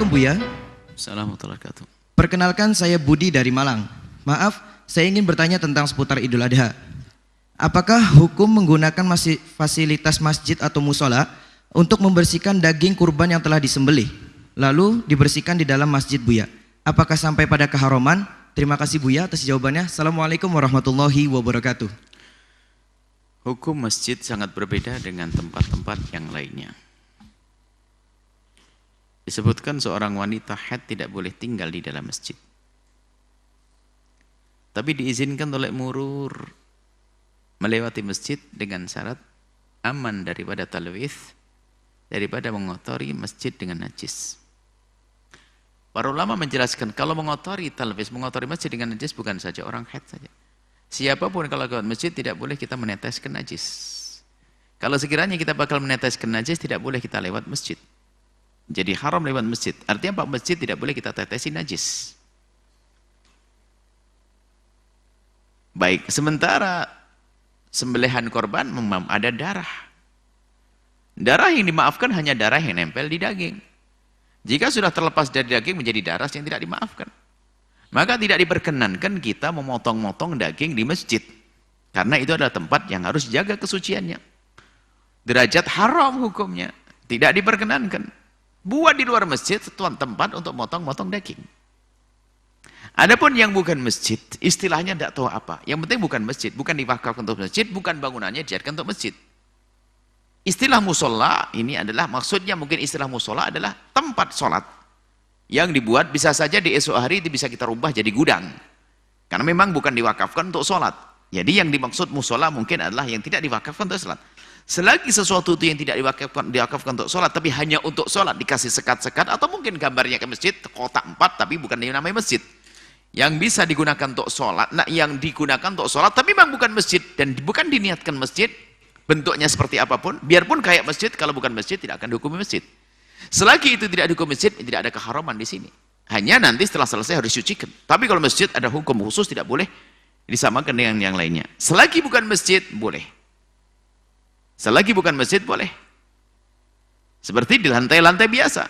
Assalamualaikum Buya. Assalamualaikum warahmatullahi wabarakatuh. Perkenalkan, saya Budi dari Malang. Maaf, saya ingin bertanya tentang seputar Idul Adha. Apakah hukum menggunakan fasilitas masjid atau musola untuk membersihkan daging kurban yang telah disembelih, lalu dibersihkan di dalam masjid Buya? Apakah sampai pada keharuman? Terima kasih Buya atas jawabannya. Assalamualaikum warahmatullahi wabarakatuh. Hukum masjid sangat berbeda dengan tempat-tempat yang lainnya. Disebutkan seorang wanita haid tidak boleh tinggal di dalam masjid. Tapi diizinkan oleh murur melewati masjid dengan syarat aman daripada talwith, daripada mengotori masjid dengan najis. Para ulama menjelaskan kalau mengotori talwith, mengotori masjid dengan najis bukan saja orang haid saja. Siapapun kalau lewat masjid tidak boleh kita meneteskan najis. Kalau sekiranya kita bakal meneteskan najis tidak boleh kita lewat masjid. Jadi haram lewat masjid. Artinya Pak, masjid tidak boleh kita tetesi najis. Baik, sementara sembelihan korban ada darah. Darah yang dimaafkan hanya darah yang nempel di daging. Jika sudah terlepas dari daging menjadi darah yang tidak dimaafkan. Maka tidak diperkenankan kita memotong-motong daging di masjid. Karena itu adalah tempat yang harus jaga kesuciannya. Derajat haram hukumnya. Tidak diperkenankan. Buat di luar masjid tempat untuk motong-motong daging. Adapun yang bukan masjid, istilahnya tidak tahu apa. Yang penting bukan masjid, bukan diwakafkan untuk masjid, bukan bangunannya dijadikan untuk masjid. Istilah musola ini adalah, maksudnya mungkin istilah musola adalah tempat sholat. Yang dibuat bisa saja di esok hari itu bisa kita rubah jadi gudang. Karena memang bukan diwakafkan untuk sholat. Jadi yang dimaksud musola mungkin adalah yang tidak diwakafkan untuk sholat. Selagi sesuatu itu yang tidak diwakafkan untuk sholat, tapi hanya untuk sholat, dikasih sekat-sekat, atau mungkin gambarnya ke masjid, kotak 4, tapi bukan namanya masjid. Yang bisa digunakan untuk sholat, yang digunakan untuk sholat, tapi memang bukan masjid, dan bukan diniatkan masjid, bentuknya seperti apapun, biarpun kayak masjid, kalau bukan masjid, tidak akan dihukumi masjid. Selagi itu tidak dihukumi masjid, tidak ada keharaman di sini. Hanya nanti setelah selesai harus disucikan. Tapi kalau masjid ada hukum khusus, tidak boleh disamakan dengan yang lainnya. Selagi bukan masjid, boleh. Selagi bukan masjid boleh. Seperti di lantai-lantai biasa.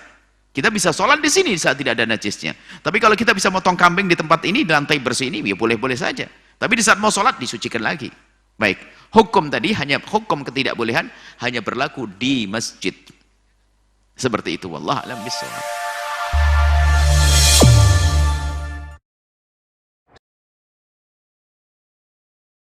Kita bisa sholat di sini saat tidak ada najisnya. Tapi kalau kita bisa motong kambing di tempat ini, di lantai bersih ini, ya boleh-boleh saja. Tapi di saat mau sholat disucikan lagi. Baik, hukum tadi hanya hukum ketidakbolehan hanya berlaku di masjid. Seperti itu. Wallahu a'lam bishawab.